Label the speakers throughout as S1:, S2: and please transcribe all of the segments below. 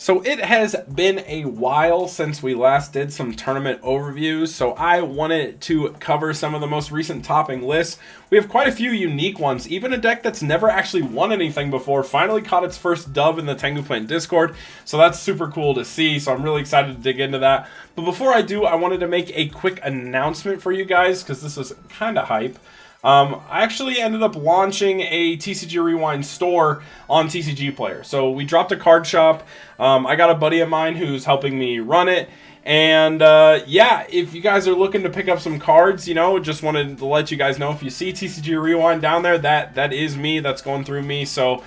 S1: So it has been a while since we last did some tournament overviews, so I wanted to cover some of the most recent topping lists. We have quite a few unique ones. Even a deck that's never actually won anything before finally caught its first dub in the Tengu Plant Discord, so that's super cool to see, so I'm really excited to dig into that. But before I do, I wanted to make a quick announcement for you guys, because this is kind of hype. I actually ended up launching a TCG Rewind store on TCG Player. So we dropped a card shop. I got a buddy of mine who's helping me run it. And yeah, if you guys are looking to pick up some cards, you know, just wanted to let you guys know, if you see TCG Rewind down there, that is me. That's going through me. So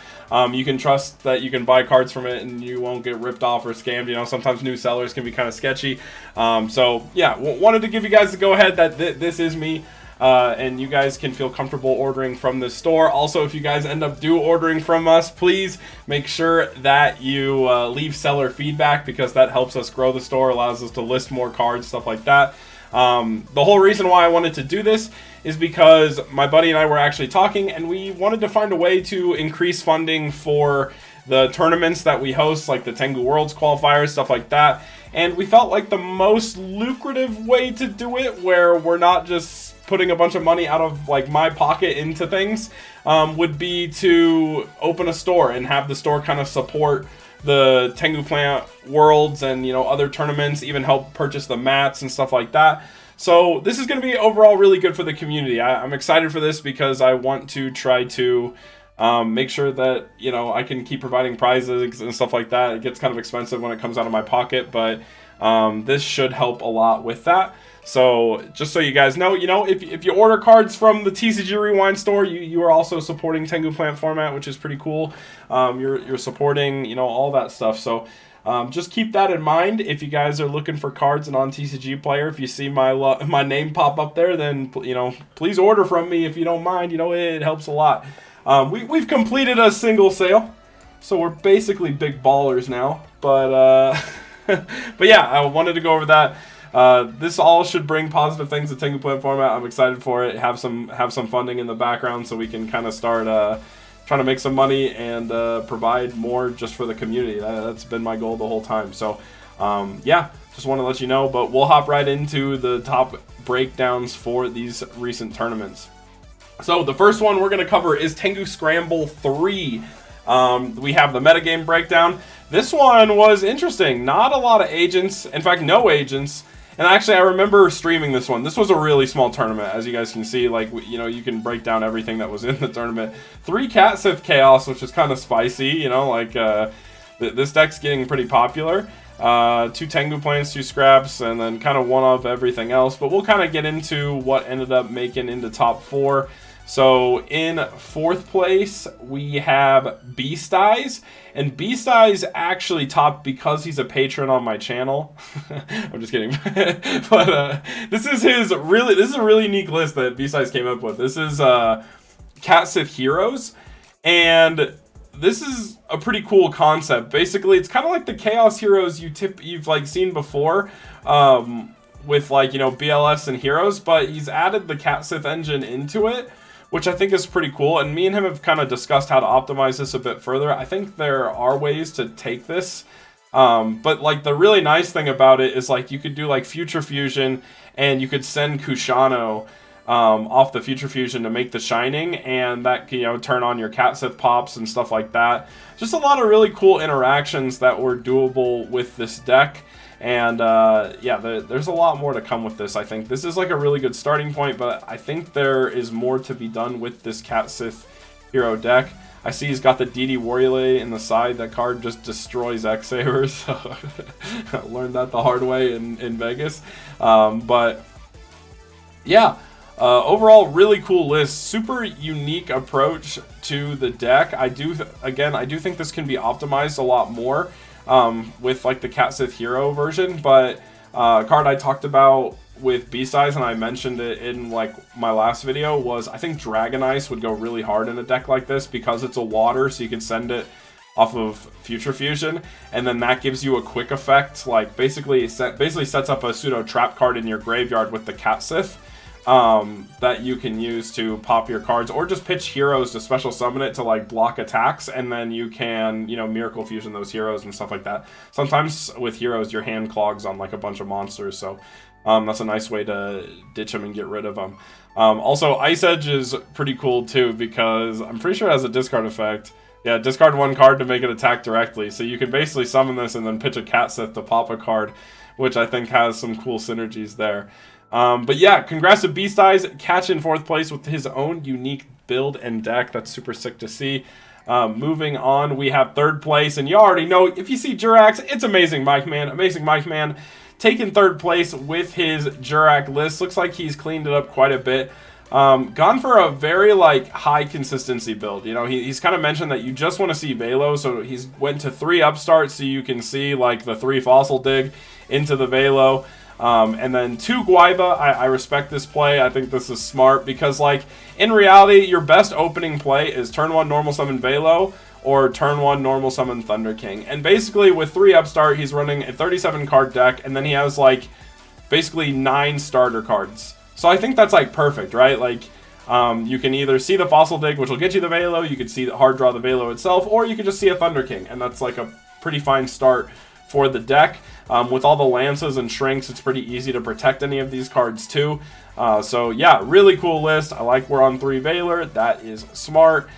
S1: you can trust that you can buy cards from it and you won't get ripped off or scammed. You know, sometimes new sellers can be kind of sketchy. So yeah, wanted to give you guys the go ahead that this is me. And you guys can feel comfortable ordering from this store. Also, if you guys end up ordering from us, please make sure that you leave seller feedback, because that helps us grow the store, allows us to list more cards, stuff like that. The whole reason why I wanted to do this is because my buddy and I were actually talking, and we wanted to find a way to increase funding for the tournaments that we host, like the Tengu Worlds qualifiers, stuff like that. And we felt like the most lucrative way to do it, where we're not just putting a bunch of money out of like my pocket into things, would be to open a store and have the store kind of support the Tengu Plant Worlds and, you know, other tournaments, even help purchase the mats and stuff like that. So this is going to be overall really good for the community. I'm excited for this because I want to try to make sure that, you know, I can keep providing prizes and stuff like that. It gets kind of expensive when it comes out of my pocket, but this should help a lot with that. So just so you guys know, you know, if you order cards from the TCG Rewind store, you are also supporting Tengu Plant format, which is pretty cool. You're supporting, you know, all that stuff. So just keep that in mind. If you guys are looking for cards and on TCG Player, if you see my name pop up there, then, you know, please order from me if you don't mind. You know, it helps a lot. We've completed a single sale, so we're basically big ballers now. But but yeah, I wanted to go over that. This all should bring positive things to Tengu Plant format. I'm excited for it. Have some funding in the background so we can kind of start trying to make some money and provide more just for the community. That's been my goal the whole time. So yeah, just want to let you know. But we'll hop right into the top breakdowns for these recent tournaments. So the first one we're going to cover is Tengu Scramble 3. We have the metagame breakdown. This one was interesting. Not a lot of agents. In fact, no agents. And actually, I remember streaming this one. This was a really small tournament, as you guys can see. Like, you know, you can break down everything that was in the tournament. 3 Cat Sith Chaos, which is kind of spicy. You know, like, this deck's getting pretty popular. 2 Tengu Plants, 2 Scraps, and then kind of one of everything else. But we'll kind of get into what ended up making into top 4. So in 4th place, we have Beast Eyes. And Beast Eyes actually topped because he's a patron on my channel. I'm just kidding. But this is a really unique list that Beast Eyes came up with. This is Cat Sith Heroes. And this is a pretty cool concept. Basically, it's kind of like the Chaos Heroes you've like seen before. With, like, you know, BLS and Heroes. But he's added the Cat Sith engine into it, which I think is pretty cool. And me and him have kind of discussed how to optimize this a bit further. I think there are ways to take this. But, like, the really nice thing about it is, like, you could do, like, Future Fusion, and you could send Kushano off the Future Fusion to make the Shining, and that can, you know, turn on your Cat Sith pops and stuff like that. Just a lot of really cool interactions that were doable with this deck. And yeah, there's a lot more to come with this. I think this is like a really good starting point, but I think there is more to be done with this Cat Sith hero deck. I see he's got the DD Warrior in the side. That card just destroys X-Sabers. So I learned that the hard way in Vegas. But yeah, overall, really cool list. Super unique approach to the deck. I do think this can be optimized a lot more. With like the Cat Sith Hero version, but a card I talked about with Beast Eyes, and I mentioned it in like my last video, was I think Dragon Ice would go really hard in a deck like this because it's a water, so you can send it off of Future Fusion, and then that gives you a quick effect. Like basically sets up a pseudo trap card in your graveyard with the Cat Sith. that you can use to pop your cards, or just pitch heroes to special summon it to like block attacks, and then you can, you know, Miracle Fusion those heroes and stuff like that. Sometimes with heroes your hand clogs on like a bunch of monsters, so that's a nice way to ditch them and get rid of them. Also, Ice Edge is pretty cool too, because I'm pretty sure it has a discard effect. Yeah, discard one card to make it attack directly, so you can basically summon this and then pitch a Cat Sith to pop a card, which I think has some cool synergies there. But yeah, congrats to Beast Eyes, catching 4th place with his own unique build and deck. That's super sick to see. Moving on, we have 3rd place, and you already know, if you see Jurax, it's Amazing Mike Man. Amazing Mike Man taking 3rd place with his Jurak list. Looks like he's cleaned it up quite a bit. Gone for a very like high consistency build. You know, he's kind of mentioned that you just want to see Velo, so he's went to 3 upstarts so you can see like the 3 Fossil Dig into the Velo. And then 2 Guaiba. I respect this play. I think this is smart because, like, in reality, your best opening play is turn 1 normal summon Velo or turn 1 normal summon Thunder King. And basically, with 3 upstart, he's running a 37 card deck, and then he has like basically 9 starter cards. So I think that's like perfect, right? Like, you can either see the Fossil Dig, which will get you the Velo. You could see the hard draw the Velo itself, or you could just see a Thunder King, and that's like a pretty fine start for the deck. With all the lances and shrinks, it's pretty easy to protect any of these cards too. So yeah, really cool list. I like we're on 3 Valor. That is smart.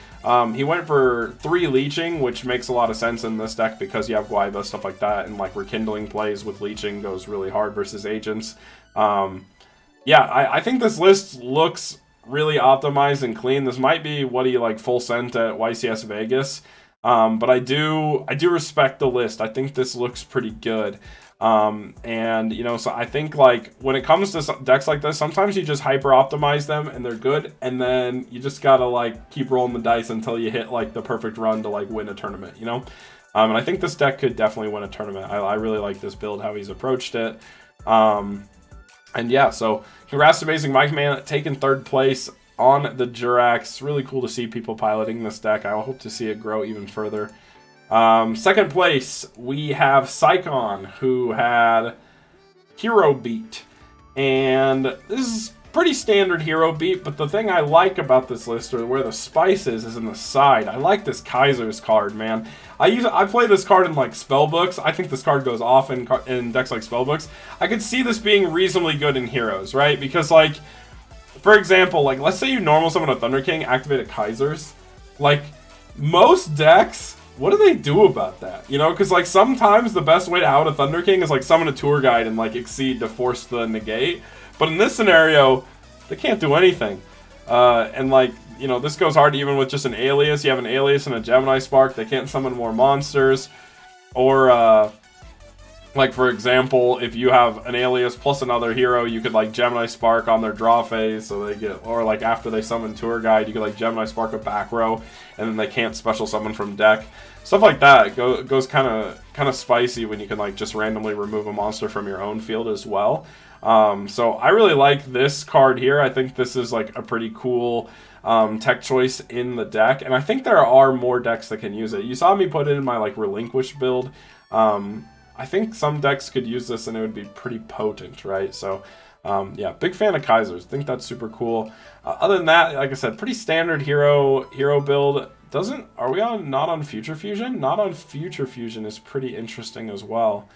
S1: He went for 3 Leeching, which makes a lot of sense in this deck because you have Guaiba, stuff like that, and like Rekindling plays with Leeching goes really hard versus Agents. Yeah, I think this list looks really optimized and clean. This might be what he like full sent at YCS Vegas. But I do respect the list. I think this looks pretty good. And, you know, so I think, like, when it comes to decks like this, sometimes you just hyper-optimize them, and they're good, and then you just gotta, like, keep rolling the dice until you hit, like, the perfect run to, like, win a tournament, you know? And I think this deck could definitely win a tournament. I really like this build, how he's approached it. And, yeah, so congrats to Amazing Mike Man, taking 3rd place on the Jurax. Really cool to see people piloting this deck. I hope to see it grow even further. 2nd place, we have Psychon, who had Hero Beat. And this is pretty standard Hero Beat, but the thing I like about this list, or where the spice is in the side. I like this Kaiser's card, man. I play this card in like spellbooks. I think this card goes off in decks like spellbooks. I could see this being reasonably good in Heroes, right? Because, like, for example, like, let's say you normal summon a Thunder King, activate a Kaiser's. Like, most decks, what do they do about that? You know, because, like, sometimes the best way to out a Thunder King is, like, summon a Tour Guide and, like, Exceed to force the negate. But in this scenario, they can't do anything. And, like, you know, this goes hard even with just an Alias. You have an Alias and a Gemini Spark. They can't summon more monsters. Or, like, for example, if you have an Alias plus another hero, you could, like, Gemini Spark on their draw phase, so they get, or, like, after they summon Tour Guide, you could, like, Gemini Spark a back row, and then they can't special summon from deck. Stuff like that goes kind of spicy when you can, like, just randomly remove a monster from your own field as well. So I really like this card here. I think this is, like, a pretty cool tech choice in the deck, and I think there are more decks that can use it. You saw me put it in my, like, Relinquish build. I think some decks could use this and it would be pretty potent, right? So, yeah, big fan of Kaisers. I think that's super cool. Other than that, like I said, pretty standard hero build. Are we not on Future Fusion? Not on Future Fusion is pretty interesting as well.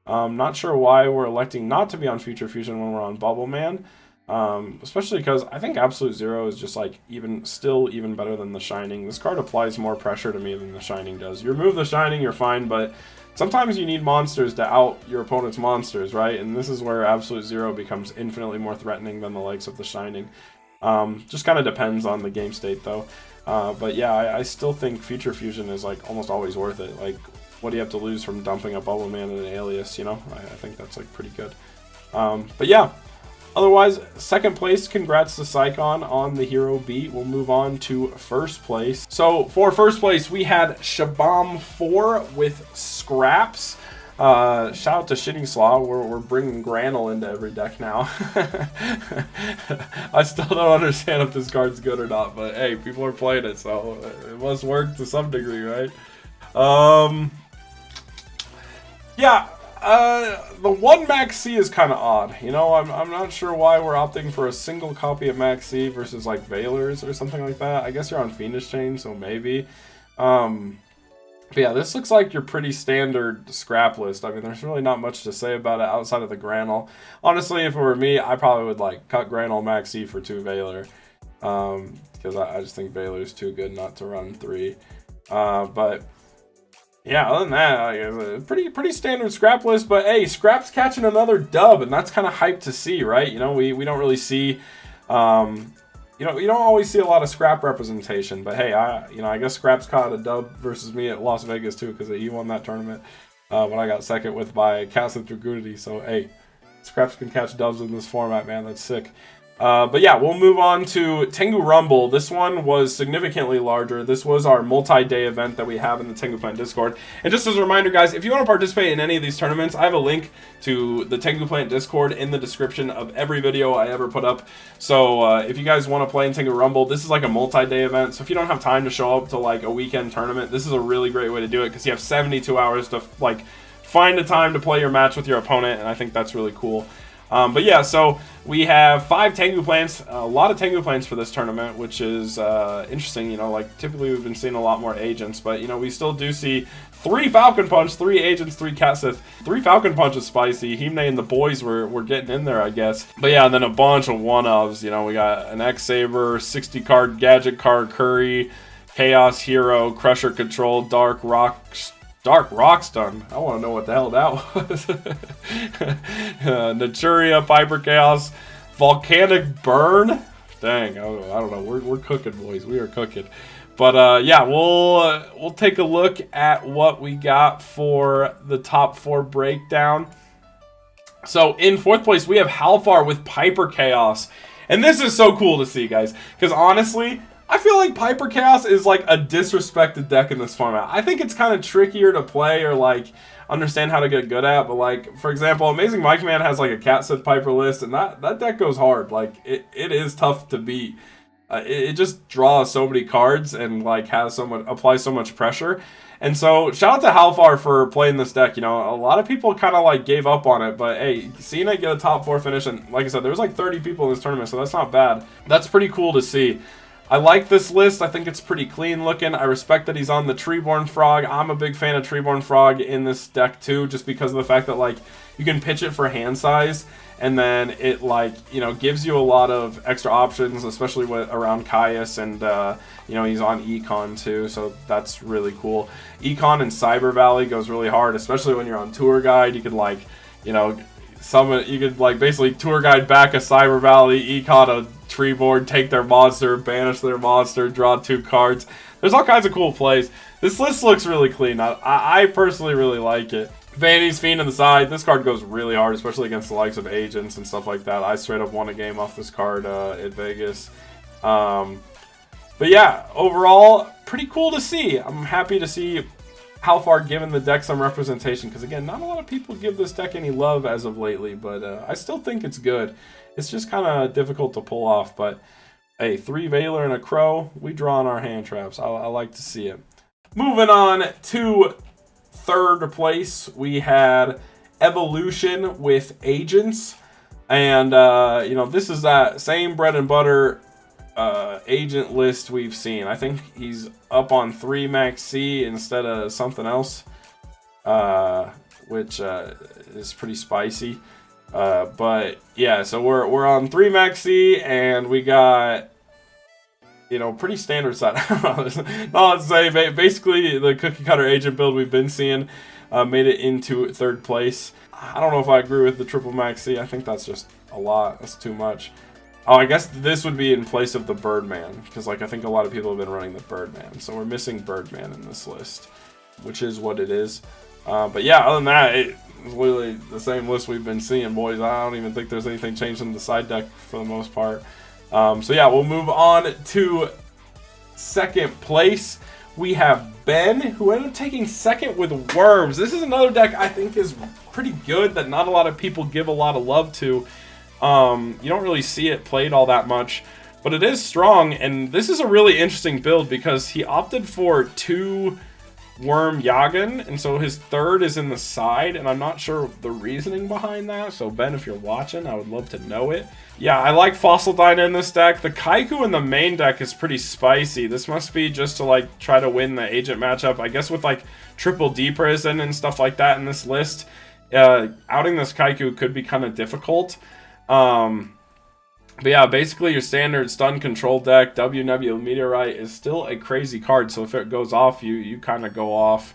S1: Not sure why we're electing not to be on Future Fusion when we're on Bubble Man. Especially because I think Absolute Zero is just like still even better than the Shining. This card applies more pressure to me than the Shining does. You remove the Shining, you're fine, but sometimes you need monsters to out your opponent's monsters, right? And this is where Absolute Zero becomes infinitely more threatening than the likes of the Shining. Just kind of depends on the game state, though. But yeah, I still think Future Fusion is like almost always worth it. Like, what do you have to lose from dumping a Bubble Man and an Alias, you know? I think that's like pretty good. But yeah, otherwise, 2nd place, congrats to Psychon on the Hero Beat. We'll move on to 1st place. So for 1st place, we had Shabam 4 with Scraps. Shout out to Shitting Slaw. We're bringing Granel into every deck now. I still don't understand if this card's good or not, but hey, people are playing it, so it must work to some degree, right? Yeah, The one Max C is kind of odd. You know, I'm not sure why we're opting for a single copy of Max C versus like Valor's or something like that. I guess you're on Fiendish Chain, so maybe. But yeah, this looks like your pretty standard scrap list. I mean, there's really not much to say about it outside of the Granule. Honestly, if it were me, I probably would like cut Granule Max C for 2 Valor. Because I just think Valor's too good not to run 3. But yeah, other than that, pretty standard scrap list. But hey, Scrap's catching another dub, and that's kind of hype to see, right? You know, we don't really see, you don't always see a lot of Scrap representation. But hey, I guess Scrap's caught a dub versus me at Las Vegas too, because he won that tournament when I got second with by Castle Dragoonity. So hey, Scraps can catch dubs in this format, man. That's sick. But yeah, we'll move on to Tengu Rumble. This one was significantly larger. This was our multi-day event that we have in the Tengu Plant Discord. And just as a reminder, guys, if you want to participate in any of these tournaments, I have a link to the Tengu Plant Discord in the description of every video I ever put up. So if you guys want to play in Tengu Rumble, this is like a multi-day event. So if you don't have time to show up to like a weekend tournament, this is a really great way to do it, because you have 72 hours to like find a time to play your match with your opponent, and I think that's really cool. But yeah, so we have 5 Tengu plants, a lot of Tengu plants for this tournament, which is interesting. You know, like typically we've been seeing a lot more agents, but you know, we still do see 3 Falcon Punch, 3 agents, 3 Cat Sith. 3 Falcon Punch is spicy. Himne and the boys were getting in there, I guess. But yeah, and then a bunch of one-ofs. You know, we got an X-Saber, 60 card Gadget card, Curry, Chaos Hero, Crusher Control, Dark Rockstun. I want to know what the hell that was. Naturia, Piper Chaos, Volcanic Burn. Dang, I don't know. We're cooking, boys. We are cooking. But yeah, we'll take a look at what we got for the top 4 breakdown. So in 4th place, we have Halfar with Piper Chaos. And this is so cool to see, guys. Because honestly, I feel like Piper Chaos is like a disrespected deck in this format. I think it's kind of trickier to play or like understand how to get good at. But like, for example, Amazing Mike Man has like a Cat Sith Piper list, and that deck goes hard. Like it is tough to beat. It just draws so many cards and like applies so much pressure. And so shout out to Halfar for playing this deck. You know, a lot of people kind of like gave up on it, but hey, seeing it get a top 4 finish, and like I said, there was like 30 people in this tournament, so that's not bad. That's pretty cool to see. I like this list. I think it's pretty clean looking. I respect that he's on the Treeborn Frog. I'm a big fan of Treeborn Frog in this deck too, just because of the fact that like you can pitch it for hand size, and then it like, you know, gives you a lot of extra options, especially around Caius, and you know, he's on Econ too, so that's really cool. Econ and Cyber Valley goes really hard, especially when you're on Tour Guide. You could like, you know, you could like basically Tour Guide back a Cyber Valley, Econ a Treeborn, take their monster, banish their monster, draw 2 cards. There's all kinds of cool plays. This list looks really clean. I personally really like it. Vanity's Fiend on the side. This card goes really hard, especially against the likes of agents and stuff like that. I straight up won a game off this card at Vegas. But yeah, overall, pretty cool to see. I'm happy to see Halfar giving the deck some representation, because again, not a lot of people give this deck any love as of lately, but I still think it's good. It's just kind of difficult to pull off, but hey, 3 Valor and a Crow, we draw on our hand traps. I like to see it. Moving on to 3rd place, we had Evolution with Agents, and you know, this is that same bread and butter agent list we've seen. I think he's up on 3 Max C instead of something else, which is pretty spicy. But yeah, so we're on 3 Max C, and we got, you know, pretty standard side. Not to say, basically the cookie cutter agent build we've been seeing made it into 3rd place. I don't know if I agree with the triple Max C. I think that's just a lot. That's too much. Oh, I guess this would be in place of the Birdman, because like I think a lot of people have been running the Birdman, so we're missing Birdman in this list, which is what it is. But yeah, other than that, it's literally the same list we've been seeing, boys. I don't even think there's anything changed in the side deck for the most part. So yeah, we'll move on to 2nd place. We have Ben, who ended up taking 2nd with Worms. This is another deck I think is pretty good that not a lot of people give a lot of love to. You don't really see it played all that much, but it is strong, and this is a really interesting build because he opted for 2 Worm Yagen, and so his third is in the side, and I'm not sure the reasoning behind that. So Ben, if you're watching, I would love to know it. Yeah, I like Fossil Dyna in this deck. The Kaiku in the main deck is pretty spicy. This must be just to like try to win the agent matchup. I guess with like triple D prison and stuff like that in this list, outing this Kaiku could be kind of difficult. But yeah, basically your standard stun control deck, W Nebula Meteorite, is still a crazy card. So if it goes off, you kind of go off.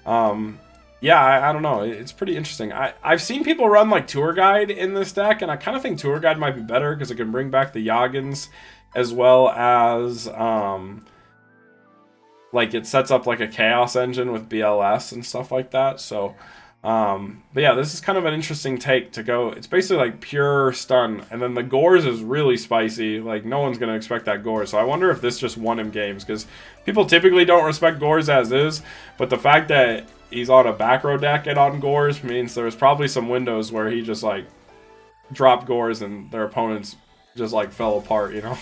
S1: Yeah, I don't know. It's pretty interesting. I've seen people run like Tour Guide in this deck, and I kind of think Tour Guide might be better because it can bring back the Yagens, as well as like it sets up like a Chaos Engine with BLS and stuff like that. So but yeah, this is kind of an interesting take to go. It's basically like pure stun, and then the Gores is really spicy. Like no one's gonna expect that Gores. So I wonder if this just won him games, because people typically don't respect Gores as is, but the fact that he's on a back row deck and on Gores means there's probably some windows where he just like dropped Gores and their opponents just like fell apart, you know.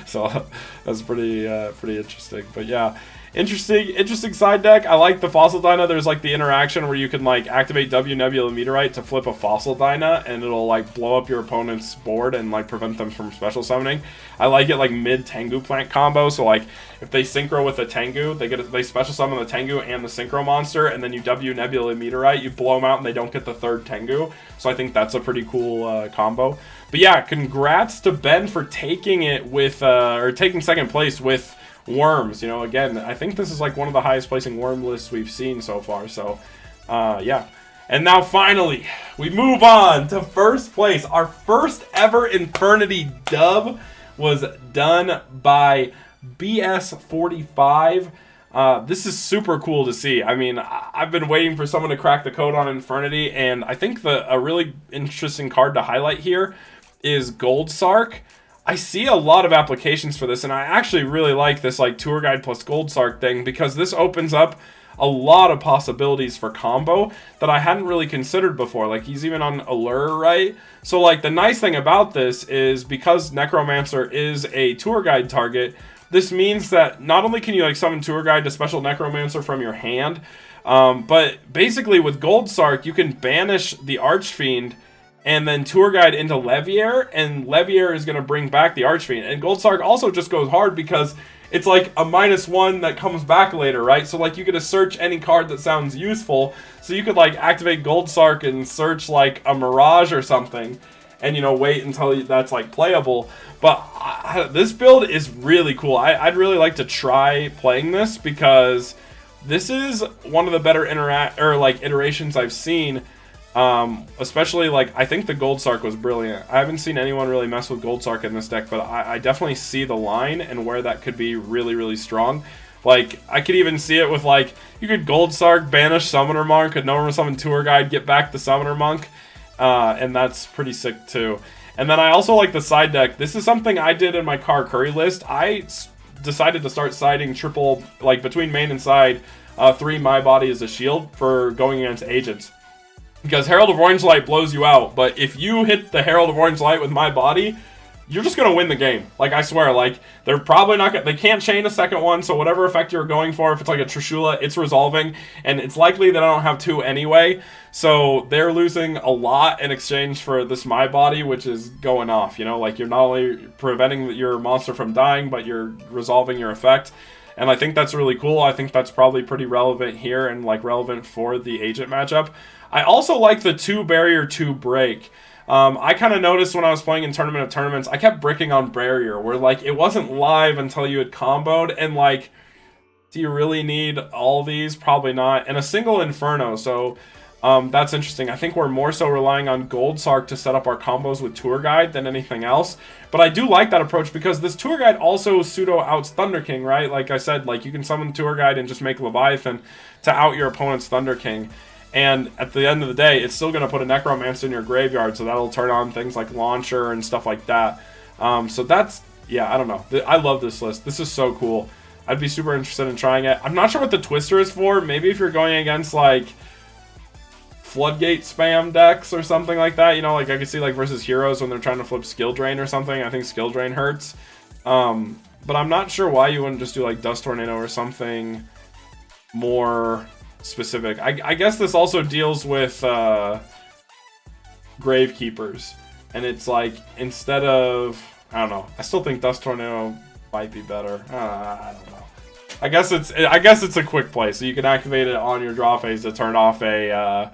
S1: So that's pretty interesting. But yeah, interesting side deck. I like the Fossil Dyna. There's like the interaction where you can like activate W Nebula Meteorite to flip a Fossil Dyna, and it'll like blow up your opponent's board and like prevent them from special summoning. I like it like mid Tengu plant combo. So like if they synchro with a Tengu, they special summon the Tengu and the synchro monster, and then you W Nebula Meteorite, you blow them out, and they don't get the third Tengu. So I think that's a pretty cool combo. But yeah, congrats to Ben for taking it with or taking second place with Worms. You know, again, I think this is like one of the highest placing Worm lists we've seen so far. So yeah. And now finally, we move on to first place. Our first ever Infernity dub was done by BS45. This is super cool to see. I mean, I've been waiting for someone to crack the code on Infernity, and I think a really interesting card to highlight here is Gold Sark. I see a lot of applications for this, and I actually really like this like Tour Guide plus Gold Sark thing, because this opens up a lot of possibilities for combo that I hadn't really considered before. Like he's even on Allure, right? So like the nice thing about this is because Necromancer is a Tour Guide target, this means that not only can you like summon Tour Guide to special Necromancer from your hand, but basically with Gold Sark you can banish the Archfiend and then Tour Guide into Levier, and Levier is going to bring back the Archfiend. And Gold Sark also just goes hard because it's like a -1 that comes back later, right? So like you get to search any card that sounds useful. So you could like activate Gold Sark and search like a Mirage or something, and you know, wait until that's like playable. But this build is really cool. I'd really like to try playing this, because this is one of the better iterations I've seen. Especially like I think the Gold Sark was brilliant. I haven't seen anyone really mess with Gold Sark in this deck, but I definitely see the line and where that could be really strong. Like I could even see it with like you could Gold Sark, banish Summoner Monk, could normal summon Tour Guide, get back the Summoner Monk, and that's pretty sick too. And then I also like the side deck. This is something I did in my Car Curry list. I decided to start siding triple, like between main and side, 3 My Body as a shield for going against agents. Because Herald of Orange Light blows you out, but if you hit the Herald of Orange Light with My Body, you're just gonna win the game. Like I swear, like they're probably not gonna, they can't chain a second one, so whatever effect you're going for, if it's like a Trishula, it's resolving, and it's likely that I don't have 2 anyway, so they're losing a lot in exchange for this My Body, which is going off, you know, like you're not only preventing your monster from dying, but you're resolving your effect. And I think that's really cool. I think that's probably pretty relevant here and like relevant for the agent matchup. I also like the 2 barrier 2 break. I kind of noticed when I was playing in Tournament of Tournaments, I kept bricking on barrier, where like it wasn't live until you had comboed, and like, do you really need all these? Probably not. And a single Inferno, so that's interesting. I think we're more so relying on Gold Sark to set up our combos with Tour Guide than anything else. But I do like that approach, because this Tour Guide also pseudo outs Thunder King, right? Like I said, like you can summon Tour Guide and just make Leviathan to out your opponent's Thunder King. And at the end of the day, it's still going to put a Necromancer in your graveyard, so that'll turn on things like Launcher and stuff like that. So that's, yeah, I don't know. I love this list. This is so cool. I'd be super interested in trying it. I'm not sure what the Twister is for. Maybe if you're going against, like, Floodgate spam decks or something like that. You know, like I could see, like, versus Heroes when they're trying to flip Skill Drain or something. I think Skill Drain hurts. But I'm not sure why you wouldn't just do, like, Dust Tornado or something more specific. I guess this also deals with Gravekeepers, and it's like, instead of, I don't know, I still think Dust Tornado might be better. I don't know. I guess it's a quick play, so you can activate it on your draw phase to turn off a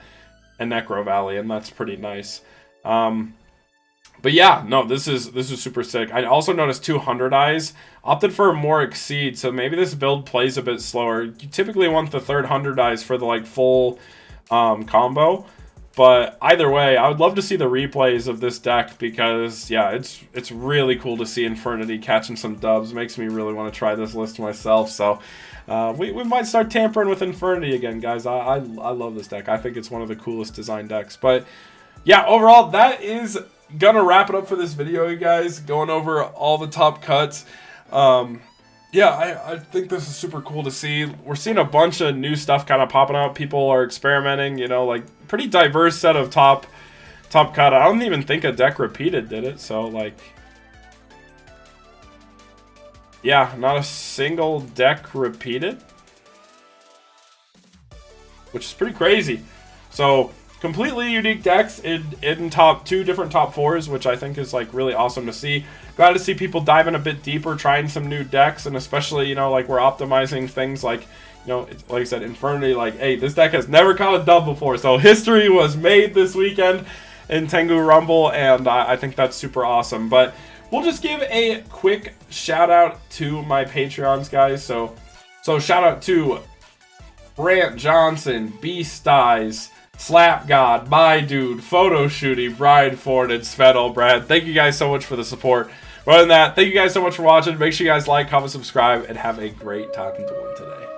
S1: Necro Valley, and that's pretty nice. But yeah, no, this is super sick. I also noticed 200 eyes. Opted for more Exceed, so maybe this build plays a bit slower. You typically want the third 100 eyes for the like full combo. But either way, I would love to see the replays of this deck, because yeah, it's really cool to see Infernity catching some dubs. Makes me really want to try this list myself. So we might start tampering with Infernity again, guys. I love this deck. I think it's one of the coolest design decks. But yeah, overall, that is gonna wrap it up for this video, you guys. Going over all the top cuts. Yeah, I think this is super cool to see. We're seeing a bunch of new stuff kind of popping up. People are experimenting, you know, like pretty diverse set of top cut. I don't even think a deck repeated did it, so like, yeah, not a single deck repeated, which is pretty crazy. So completely unique decks in two different top fours, which I think is like really awesome to see. Glad to see people diving a bit deeper, trying some new decks, and especially, you know, like we're optimizing things like, you know, like I said, Infernity. Like, hey, this deck has never caught a dub before, so history was made this weekend in Tengu Rumble, and I think that's super awesome. But we'll just give a quick shout out to my Patreons, guys. So shout out to Brant Johnson, Beast Eyes, Slap God, My Dude, Photo Shooty, Brian Ford, and Svedal Brad. Thank you guys so much for the support. Other than that, thank you guys so much for watching. Make sure you guys like, comment, subscribe, and have a great time doing today.